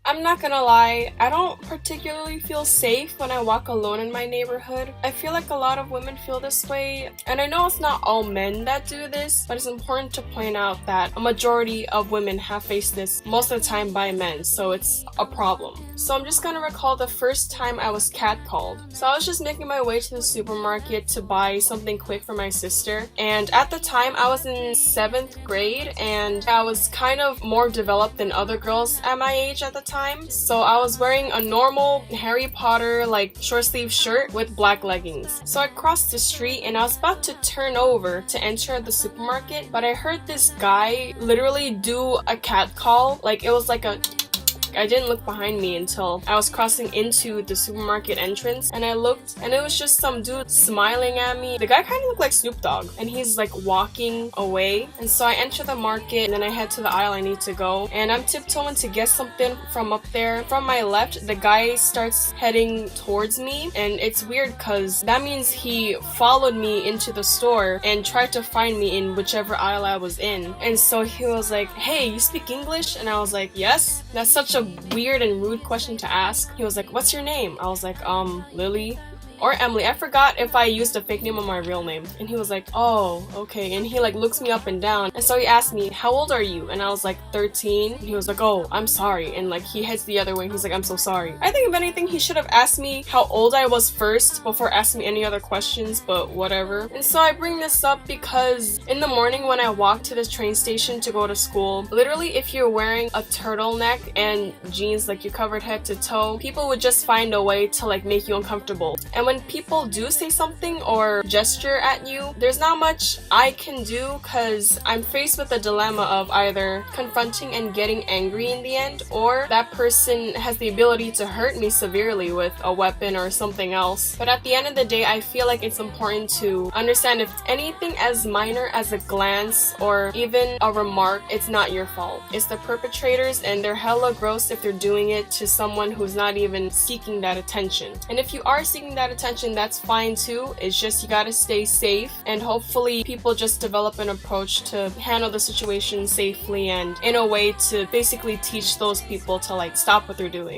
I'm not gonna lie, I don't particularly feel safe when I walk alone in my neighborhood. I feel like a lot of women feel this way, and I know it's not all men that do this, but it's important to point out that a majority of women have faced this most of the time by men, so it's a problem. So I'm just gonna recall the first time I was catcalled. So I was just making my way to the supermarket to buy something quick for my sister, and at the time I was in 7th grade and I was kind of more developed than other girls at my age at the time. So I was wearing a normal Harry Potter like short sleeve shirt with black leggings. So I crossed the street and I was about to turn over to enter the supermarket, but I heard this guy literally do a cat call. Like it was like a I didn't look behind me until I was crossing into the supermarket entrance, and I looked and it was just some dude smiling at me. The guy kind of looked like Snoop Dogg, and he's like walking away. And so I enter the market and then I head to the aisle I need to go, and I'm tiptoeing to get something from up there. From my left, the guy starts heading towards me, and it's weird because that means he followed me into the store and tried to find me in whichever aisle I was in. And so he was like, "Hey, you speak English?" And I was like, "Yes." That's such a weird and rude question to ask. He was like, "What's your name?" I was like, Lily or Emily. I forgot if I used a fake name or my real name. And he was like, "Oh, okay." And he like looks me up and down. And so he asked me, "How old are you?" And I was like, 13. And he was like, "Oh, I'm sorry." And like he heads the other way and he's like, "I'm so sorry." I think if anything, he should have asked me how old I was first before asking me any other questions, but whatever. And so I bring this up because in the morning when I walk to the train station to go to school, literally if you're wearing a turtleneck and jeans, like you're covered head to toe, people would just find a way to like make you uncomfortable. And when people do say something or gesture at you, there's not much I can do because I'm faced with a dilemma of either confronting and getting angry in the end, or that person has the ability to hurt me severely with a weapon or something else. But at the end of the day, I feel like it's important to understand if anything as minor as a glance or even a remark, it's not your fault. It's the perpetrators, and they're hella gross if they're doing it to someone who's not even seeking that attention. And if you are seeking that attention, that's fine too. It's just you gotta stay safe, and hopefully people just develop an approach to handle the situation safely and in a way to basically teach those people to like stop what they're doing.